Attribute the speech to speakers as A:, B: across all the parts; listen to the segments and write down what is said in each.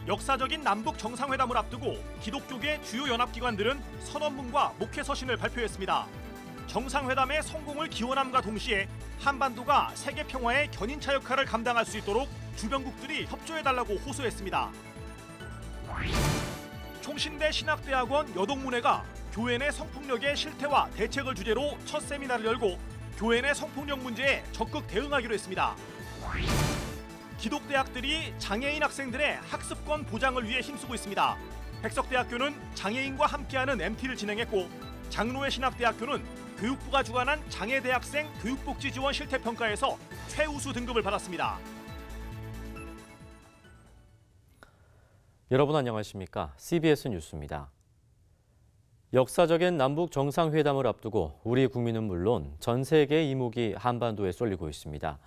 A: 역사적인 남북 정상회담을 앞두고 기독교계 주요 연합기관들은 선언문과 목회 서신을 발표했습니다. 정상회담의 성공을 기원함과 동시에 한반도가 세계 평화의 견인차 역할을 감당할 수 있도록 주변국들이 협조해달라고 호소했습니다. 총신대 신학대학원 여동문회가 교회 내 성폭력의 실태와 대책을 주제로 첫 세미나를 열고 교회 내 성폭력 문제에 적극 대응하기로 했습니다. 기독대학들이 장애인 학생들의 학습권 보장을 위해 힘쓰고 있습니다. 백석대학교는 장애인과 함께하는 MT를 진행했고, 장로회 신학대학교는 교육부가 주관한 장애대학생 교육복지 지원 실태평가에서 최우수 등급을 받았습니다.
B: 여러분 안녕하십니까? CBS 뉴스입니다. 역사적인 남북 정상회담을 앞두고 우리 국민은 물론 전 세계의 이목이 한반도에 쏠리고 있습니다.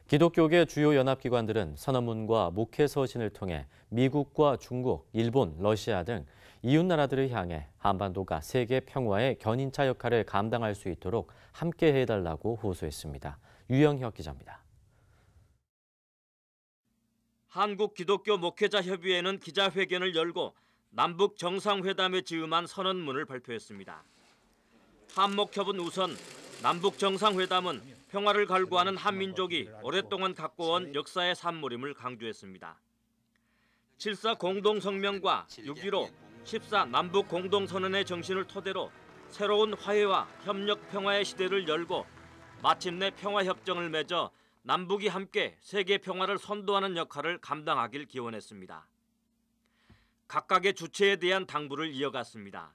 B: 기독교계 주요 연합기관들은 선언문과 목회 서신을 통해 미국과 중국, 일본, 러시아 등 이웃 나라들을 향해 한반도가 세계 평화의 견인차 역할을 감당할 수 있도록 함께 해달라고 호소했습니다. 유영혁 기자입니다.
C: 한국기독교목회자협의회는 기자회견을 열고 남북 정상회담에 즈음한 선언문을 발표했습니다. 한목협은 우선 남북 정상회담은 평화를 갈구하는 한민족이 오랫동안 갖고온 역사의 산물임을 강조했습니다. 7.4 공동성명과 6.15, 14 남북 공동선언의 정신을 토대로 새로운 화해와 협력 평화의 시대를 열고 마침내 평화협정을 맺어 남북이 함께 세계 평화를 선도하는 역할을 감당하길 기원했습니다. 각각의 주체에 대한 당부를 이어갔습니다.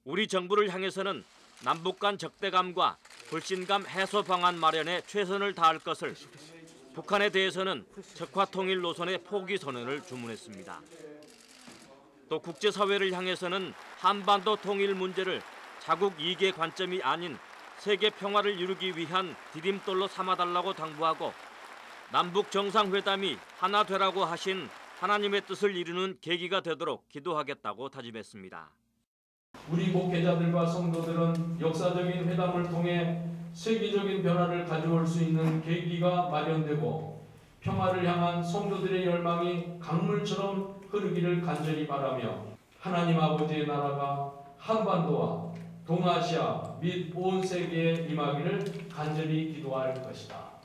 C: 우리 정부를 향해서는 남북 간 적대감과 불신감 해소 방안 마련에 최선을 다할 것을, 북한에 대해서는 적화 통일 노선의 포기 선언을 주문했습니다. 또 국제사회를 향해서는 한반도 통일 문제를 자국 이익의 관점이 아닌 세계 평화를 이루기 위한 디딤돌로 삼아달라고 당부하고, 남북 정상회담이 하나 되라고 하신 하나님의 뜻을 이루는 계기가 되도록 기도하겠다고 다짐했습니다.
D: 우리 목회자들과 성도들은 역사적인 회담을 통해 세계적인 변화를 가져올 수 있는 계기가 마련되고 평화를 향한 성도들의 열망이 강물처럼 흐르기를 간절히 바라며, 하나님 아버지의 나라가 한반도와 동아시아 및 온 세계에 임하기를 간절히 기도할 것이다.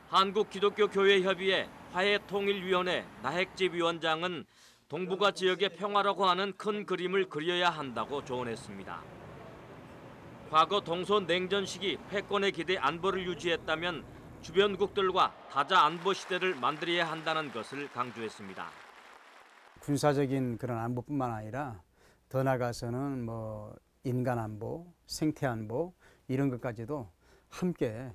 C: 한국기독교교회협의회 화해통일위원회 나핵집 위원장은 동북아 지역의 평화라고 하는 큰 그림을 그려야 한다고 조언했습니다. 과거 동서냉전 시기 패권에 기대 안보를 유지했다면 주변국들과 다자 안보 시대를 만들어야 한다는 것을 강조했습니다.
E: 군사적인 그런 안보뿐만 아니라 더 나아가서는 인간 안보, 생태 안보 이런 것까지도 함께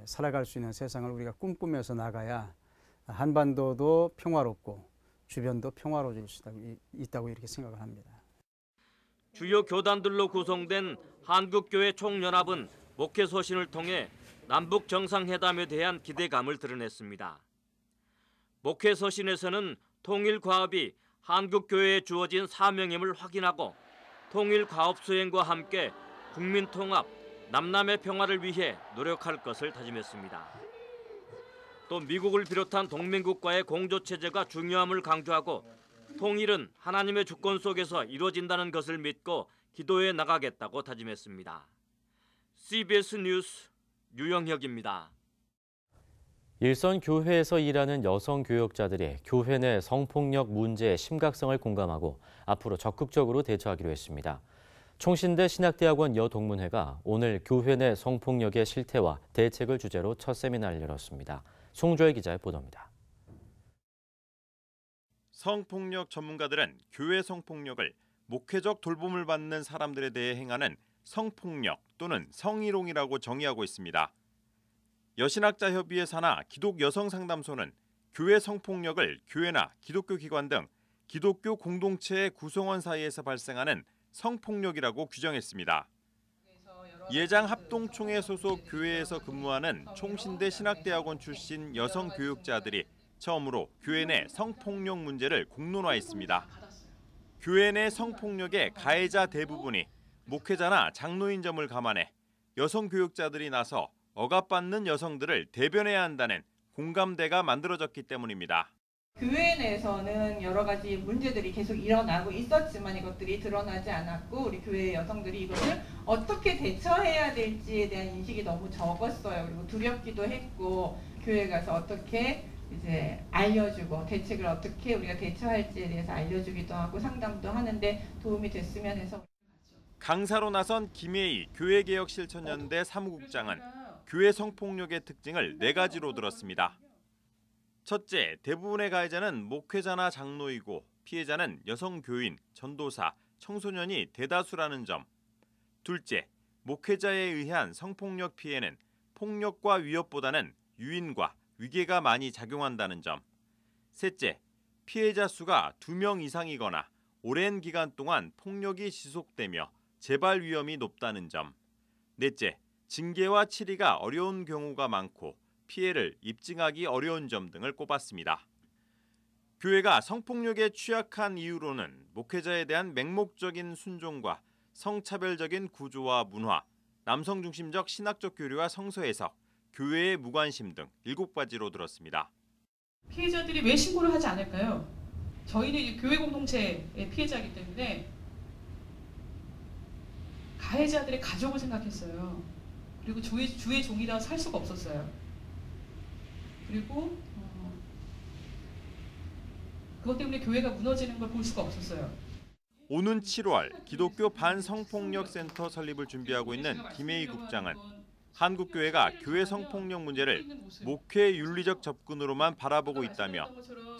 E: 살아갈 수 있는 세상을 우리가 꿈꾸면서 나가야 한반도도 평화롭고 주변도 평화로워질 수 있다고 이렇게 생각을 합니다.
C: 주요 교단들로 구성된 한국교회 총연합은 목회 서신을 통해 남북 정상회담에 대한 기대감을 드러냈습니다. 목회 서신에서는 통일 과업이 한국교회에 주어진 사명임을 확인하고 통일 과업 수행과 함께 국민 통합, 남남의 평화를 위해 노력할 것을 다짐했습니다. 또 미국을 비롯한 동맹국과의 공조체제가 중요함을 강조하고 통일은 하나님의 주권 속에서 이루어진다는 것을 믿고 기도해 나가겠다고 다짐했습니다. CBS 뉴스 유영혁입니다.
B: 일선 교회에서 일하는 여성 교역자들이 교회 내 성폭력 문제의 심각성을 공감하고 앞으로 적극적으로 대처하기로 했습니다. 총신대 신학대학원 여동문회가 오늘 교회 내 성폭력의 실태와 대책을 주제로 첫 세미나를 열었습니다. 송조혜 기자의 보도입니다.
F: 성폭력 전문가들은 교회 성폭력을 목회적 돌봄을 받는 사람들에 대해 행하는 성폭력 또는 성희롱이라고 정의하고 있습니다. 여신학자협의회 산하 기독여성상담소는 교회 성폭력을 교회나 기독교 기관 등 기독교 공동체의 구성원 사이에서 발생하는 성폭력이라고 규정했습니다. 예장 합동총회 소속 교회에서 근무하는 총신대 신학대학원 출신 여성 교육자들이 처음으로 교회 내 성폭력 문제를 공론화했습니다. 교회 내 성폭력의 가해자 대부분이 목회자나 장로인 점을 감안해 여성 교육자들이 나서 억압받는 여성들을 대변해야 한다는 공감대가 만들어졌기 때문입니다.
G: 교회 내에서는 여러 가지 문제들이 계속 일어나고 있었지만 이것들이 드러나지 않았고 우리 교회 여성들이 이것을 어떻게 대처해야 될지에 대한 인식이 너무 적었어요. 그리고 두렵기도 했고 교회 가서 어떻게 이제 알려주고 대책을 어떻게 우리가 대처할지에 대해서 알려주기도 하고 상담도 하는데 도움이 됐으면 해서.
F: 강사로 나선 김혜희 교회개혁실천연대 사무국장은 교회 성폭력의 특징을 4가지로 들었습니다. 첫째, 대부분의 가해자는 목회자나 장로이고 피해자는 여성 교인, 전도사, 청소년이 대다수라는 점. 둘째, 목회자에 의한 성폭력 피해는 폭력과 위협보다는 유인과 위계가 많이 작용한다는 점. 셋째, 피해자 수가 2명 이상이거나 오랜 기간 동안 폭력이 지속되며 재발 위험이 높다는 점. 넷째, 징계와 치리가 어려운 경우가 많고 피해를 입증하기 어려운 점 등을 꼽았습니다. 교회가 성폭력에 취약한 이유로는 목회자에 대한 맹목적인 순종과 성차별적인 구조와 문화, 남성 중심적 신학적 교류와 성서 해석, 교회의 무관심 등 7가지로 들었습니다.
H: 피해자들이 왜 신고를 하지 않을까요? 저희는 교회 공동체의 피해자이기 때문에 가해자들의 가족을 생각했어요. 그리고 주의 종이라 살 수가 없었어요. 그리고 그것 때문에 교회가 무너지는 걸 볼 수가 없었어요.
F: 오는 7월 기독교 반성폭력센터 설립을 준비하고 있는 김혜희 국장은 한국교회가 교회 성폭력 문제를 목회 윤리적 접근으로만 바라보고 있다며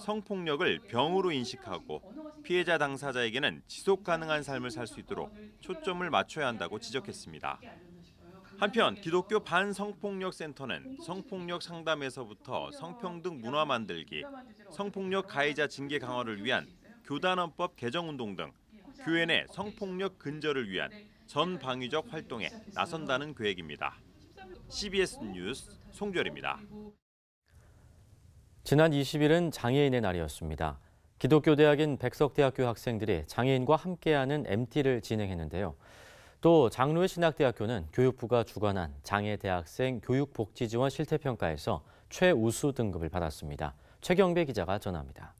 F: 성폭력을 병으로 인식하고 피해자 당사자에게는 지속 가능한 삶을 살 수 있도록 초점을 맞춰야 한다고 지적했습니다. 한편 기독교 반성폭력센터는 성폭력 상담에서부터 성평등 문화 만들기, 성폭력 가해자 징계 강화를 위한 교단헌법 개정운동 등 교회 내 성폭력 근절을 위한 전방위적 활동에 나선다는 계획입니다. CBS 뉴스 송별입니다.
B: 지난 20일은 장애인의 날이었습니다. 기독교대학인 백석대학교 학생들이 장애인과 함께하는 MT를 진행했는데요. 또 장로의 신학대학교는 교육부가 주관한 장애대학생 교육복지지원 실태평가에서 최우수 등급을 받았습니다. 최경배 기자가 전합니다.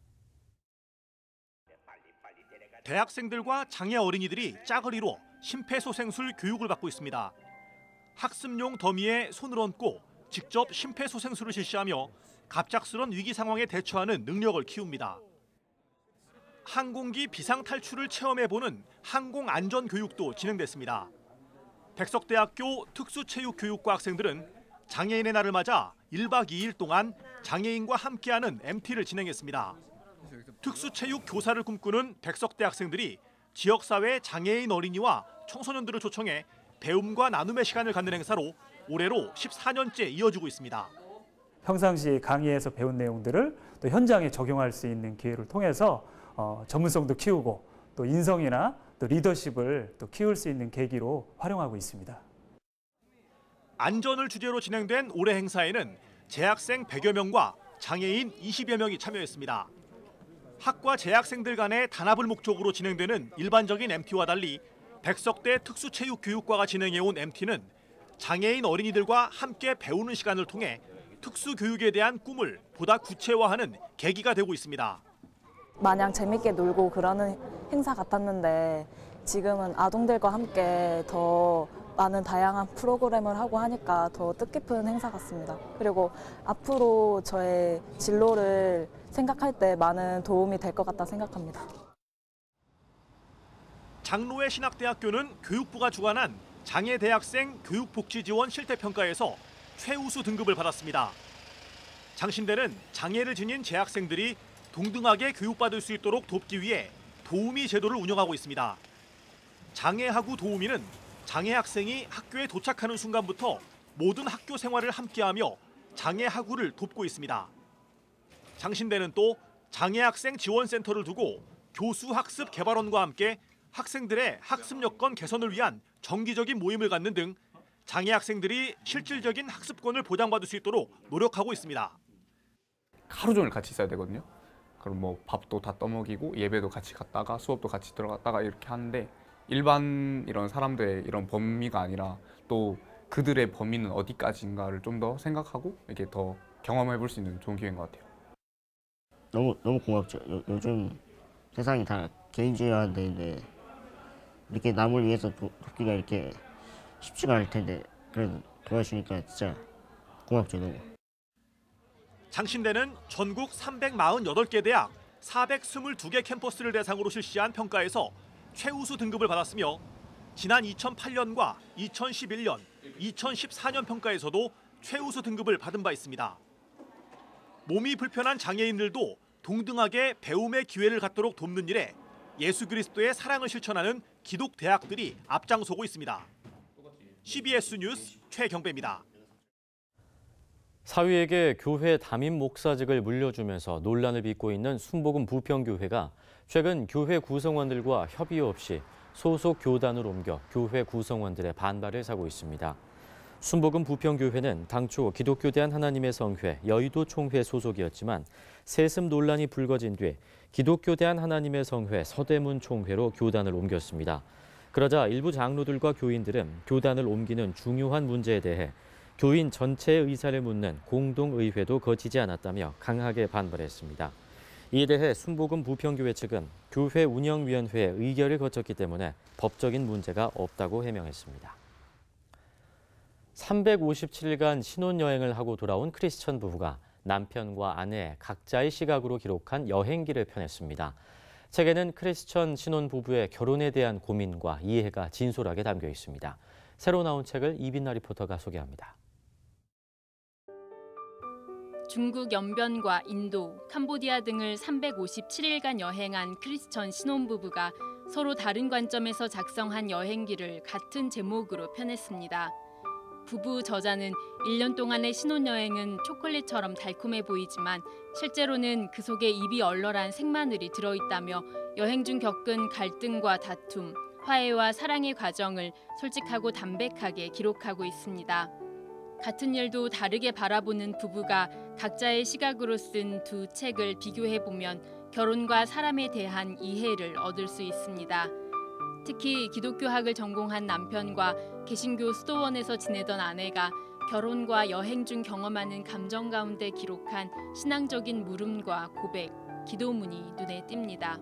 A: 대학생들과 장애 어린이들이 짝을 이루어 심폐소생술 교육을 받고 있습니다. 학습용 더미에 손을 얹고 직접 심폐소생술을 실시하며 갑작스런 위기 상황에 대처하는 능력을 키웁니다. 항공기 비상탈출을 체험해보는 항공안전교육도 진행됐습니다. 백석대학교 특수체육교육과 학생들은 장애인의 날을 맞아 1박 2일 동안 장애인과 함께하는 MT를 진행했습니다. 특수체육 교사를 꿈꾸는 백석대 학생들이 지역사회 장애인 어린이와 청소년들을 초청해 배움과 나눔의 시간을 갖는 행사로 올해로 14년째 이어지고 있습니다.
I: 평상시 강의에서 배운 내용들을 또 현장에 적용할 수 있는 기회를 통해서 전문성도 키우고 또 인성이나 또 리더십을 또 키울 수 있는 계기로 활용하고 있습니다.
A: 안전을 주제로 진행된 올해 행사에는 재학생 100여 명과 장애인 20여 명이 참여했습니다. 학과 재학생들 간의 단합을 목적으로 진행되는 일반적인 MT와 달리 백석대 특수체육교육과가 진행해온 MT는 장애인 어린이들과 함께 배우는 시간을 통해 특수교육에 대한 꿈을 보다 구체화하는 계기가 되고 있습니다.
J: 마냥 재밌게 놀고 그러는 행사 같았는데 지금은 아동들과 함께 더 많은 다양한 프로그램을 하고 하니까 더 뜻깊은 행사 같습니다. 그리고 앞으로 저의 진로를 생각할 때 많은 도움이 될 것 같다 생각합니다.
A: 장로의 신학대학교는 교육부가 주관한 장애대학생 교육복지지원 실태평가에서 최우수 등급을 받았습니다. 장신대는 장애를 지닌 재학생들이 동등하게 교육받을 수 있도록 돕기 위해 도우미 제도를 운영하고 있습니다. 장애하구 도우미는 장애 학생이 학교에 도착하는 순간부터 모든 학교 생활을 함께하며 장애하구를 돕고 있습니다. 장신대는 또 장애학생 지원센터를 두고 교수학습개발원과 함께 학생들의 학습 여건 개선을 위한 정기적인 모임을 갖는 등 장애 학생들이 실질적인 학습권을 보장받을 수 있도록 노력하고 있습니다.
K: 하루 종일 같이 있어야 되거든요. 그럼 뭐 밥도 다 떠먹이고 예배도 같이 갔다가 수업도 같이 들어갔다가 이렇게 하는데 일반 이런 사람들의 이런 범위가 아니라 또 그들의 범위는 어디까지인가를 좀 더 생각하고 이렇게 더 경험해 볼 수 있는 좋은 기회인 것 같아요.
L: 너무 고맙죠. 요즘 세상이 다 개인주의화되는데 이렇게 남을 위해서 돕기가 이렇게 쉽지가 않을 텐데 그래도 도와주니까 진짜 고맙죠. 너무.
A: 장신대는 전국 348개 대학 422개 캠퍼스를 대상으로 실시한 평가에서 최우수 등급을 받았으며 지난 2008년과 2011년, 2014년 평가에서도 최우수 등급을 받은 바 있습니다. 몸이 불편한 장애인들도 동등하게 배움의 기회를 갖도록 돕는 일에 예수 그리스도의 사랑을 실천하는 기독 대학들이 앞장서고 있습니다. CBS 뉴스 최경배입니다.
B: 사위에게 교회 담임 목사직을 물려주면서 논란을 빚고 있는 순복음 부평교회가 최근 교회 구성원들과 협의 없이 소속 교단을 옮겨 교회 구성원들의 반발을 사고 있습니다. 순복음 부평교회는 당초 기독교 대한 하나님의 성회 여의도 총회 소속이었지만 세습 논란이 불거진 뒤 기독교 대한 하나님의 성회 서대문 총회로 교단을 옮겼습니다. 그러자 일부 장로들과 교인들은 교단을 옮기는 중요한 문제에 대해 교인 전체의 의사를 묻는 공동의회도 거치지 않았다며 강하게 반발했습니다. 이에 대해 순복음 부평교회 측은 교회 운영위원회의 의결을 거쳤기 때문에 법적인 문제가 없다고 해명했습니다. 357일간 신혼여행을 하고 돌아온 크리스천 부부가 남편과 아내 각자의 시각으로 기록한 여행기를 펴냈습니다. 책에는 크리스천 신혼부부의 결혼에 대한 고민과 이해가 진솔하게 담겨 있습니다. 새로 나온 책을 이빈나 리포터가 소개합니다.
M: 중국 연변과 인도, 캄보디아 등을 357일간 여행한 크리스천 신혼부부가 서로 다른 관점에서 작성한 여행기를 같은 제목으로 펴냈습니다. 부부 저자는 1년 동안의 신혼여행은 초콜릿처럼 달콤해 보이지만 실제로는 그 속에 입이 얼얼한 생마늘이 들어있다며 여행 중 겪은 갈등과 다툼, 화해와 사랑의 과정을 솔직하고 담백하게 기록하고 있습니다. 같은 일도 다르게 바라보는 부부가 각자의 시각으로 쓴 두 책을 비교해보면 결혼과 사람에 대한 이해를 얻을 수 있습니다. 특히 기독교학을 전공한 남편과 개신교 수도원에서 지내던 아내가 결혼과 여행 중 경험하는 감정 가운데 기록한 신앙적인 물음과 고백, 기도문이 눈에 띕니다.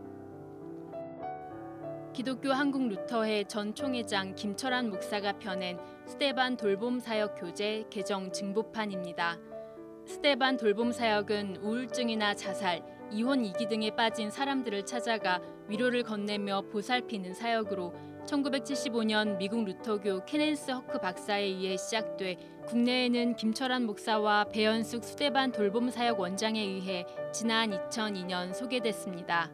M: 기독교 한국 루터회 전 총회장 김철환 목사가 펴낸 스데반 돌봄 사역 교재 개정 증보판입니다. 스데반 돌봄 사역은 우울증이나 자살, 이혼 이기 등에 빠진 사람들을 찾아가 위로를 건네며 보살피는 사역으로 1975년 미국 루터교 케넨스 허크 박사에 의해 시작돼 국내에는 김철환 목사와 배현숙 스데반 돌봄 사역 원장에 의해 지난 2002년 소개됐습니다.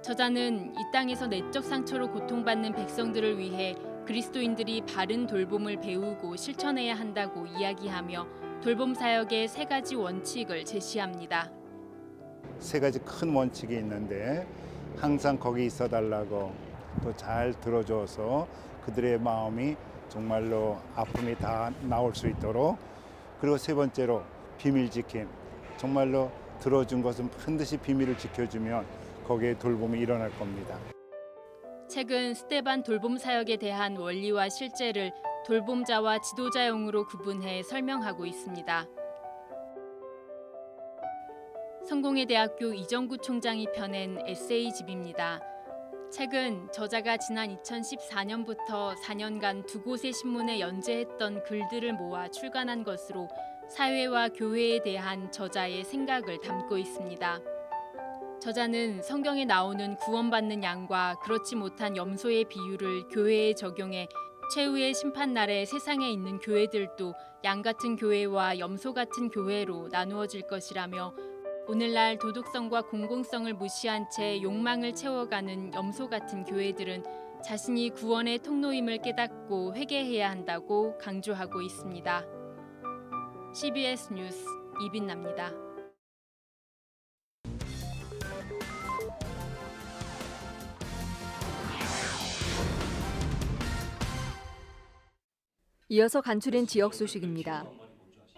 M: 저자는 이 땅에서 내적 상처로 고통받는 백성들을 위해 그리스도인들이 바른 돌봄을 배우고 실천해야 한다고 이야기하며 돌봄 사역의 3가지 원칙을 제시합니다.
N: 3가지 큰 원칙이 있는데 항상 거기 있어달라고 또 잘 들어줘서 그들의 마음이 정말로 아픔이 다 나올 수 있도록, 그리고 3번째로 비밀 지킴. 정말로 들어준 것은 반드시 비밀을 지켜주면 거기에 돌봄이 일어날 겁니다.
M: 책은 스데반 돌봄 사역에 대한 원리와 실제를 돌봄자와 지도자용으로 구분해 설명하고 있습니다. 성공회 대학교 이정구 총장이 펴낸 에세이집입니다. 책은 저자가 지난 2014년부터 4년간 2곳의 신문에 연재했던 글들을 모아 출간한 것으로 사회와 교회에 대한 저자의 생각을 담고 있습니다. 저자는 성경에 나오는 구원받는 양과 그렇지 못한 염소의 비유를 교회에 적용해 최후의 심판날에 세상에 있는 교회들도 양 같은 교회와 염소 같은 교회로 나누어질 것이라며 오늘날 도덕성과 공공성을 무시한 채 욕망을 채워가는 염소 같은 교회들은 자신이 구원의 통로임을 깨닫고 회개해야 한다고 강조하고 있습니다. CBS 뉴스 이빈나입니다.
O: 이어서 간추린 지역 소식입니다.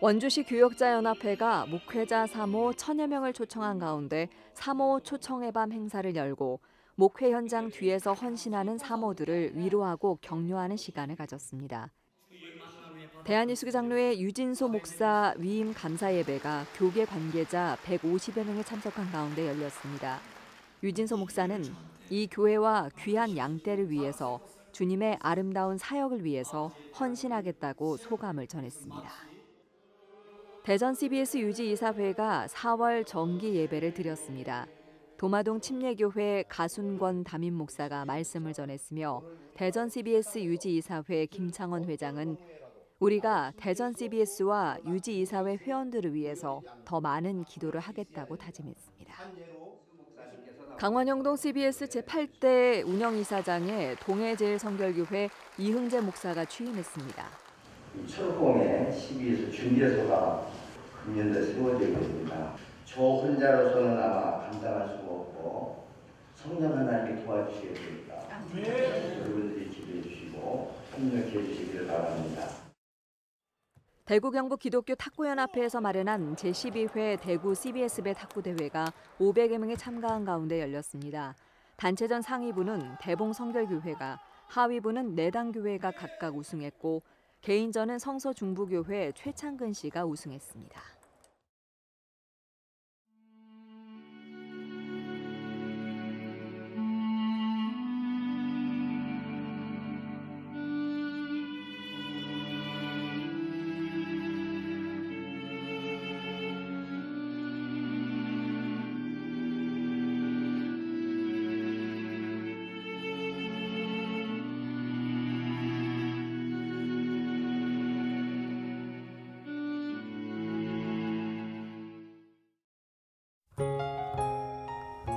O: 원주시 교역자연합회가 목회자 3호 1000여 명을 초청한 가운데 3호 초청의 밤 행사를 열고 목회 현장 뒤에서 헌신하는 사모들을 위로하고 격려하는 시간을 가졌습니다. 대한뉴스 장로회 유진소 목사 위임 감사 예배가 교계 관계자 150여 명이 참석한 가운데 열렸습니다. 유진소 목사는 이 교회와 귀한 양떼를 위해서 주님의 아름다운 사역을 위해서 헌신하겠다고 소감을 전했습니다. 대전 CBS 유지이사회가 4월 정기 예배를 드렸습니다. 도마동 침례교회 가순권 담임 목사가 말씀을 전했으며 대전 CBS 유지이사회 김창원 회장은 우리가 대전 CBS와 유지이사회 회원들을 위해서 더 많은 기도를 하겠다고 다짐했습니다. 강원영동 CBS 제8대 운영이사장에 동해제일성결교회 이흥재 목사가 취임했습니다.
P: 철공에 CBS 중개소가 금년도에 세워지고 있습니다. 저 혼자로서는 아마 감당할 수가 없고 성령 하나님이 도와주시게 됩니다. 여러분들이 기도해 주시고 협력해 주시기를 바랍니다.
O: 대구 경북 기독교 탁구연합회에서 마련한 제12회 대구 CBS배 탁구대회가 500여 명이 참가한 가운데 열렸습니다. 단체전 상위부는 대봉성결교회가, 하위부는 내당교회가 각각 우승했고 개인전은 성서중부교회 최창근 씨가 우승했습니다.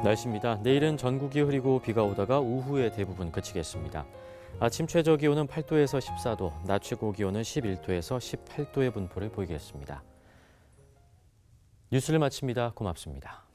B: 날씨입니다. 내일은 전국이 흐리고 비가 오다가 오후에 대부분 그치겠습니다. 아침 최저 기온은 8도에서 14도, 낮 최고 기온은 11도에서 18도의 분포를 보이겠습니다. 뉴스를 마칩니다. 고맙습니다.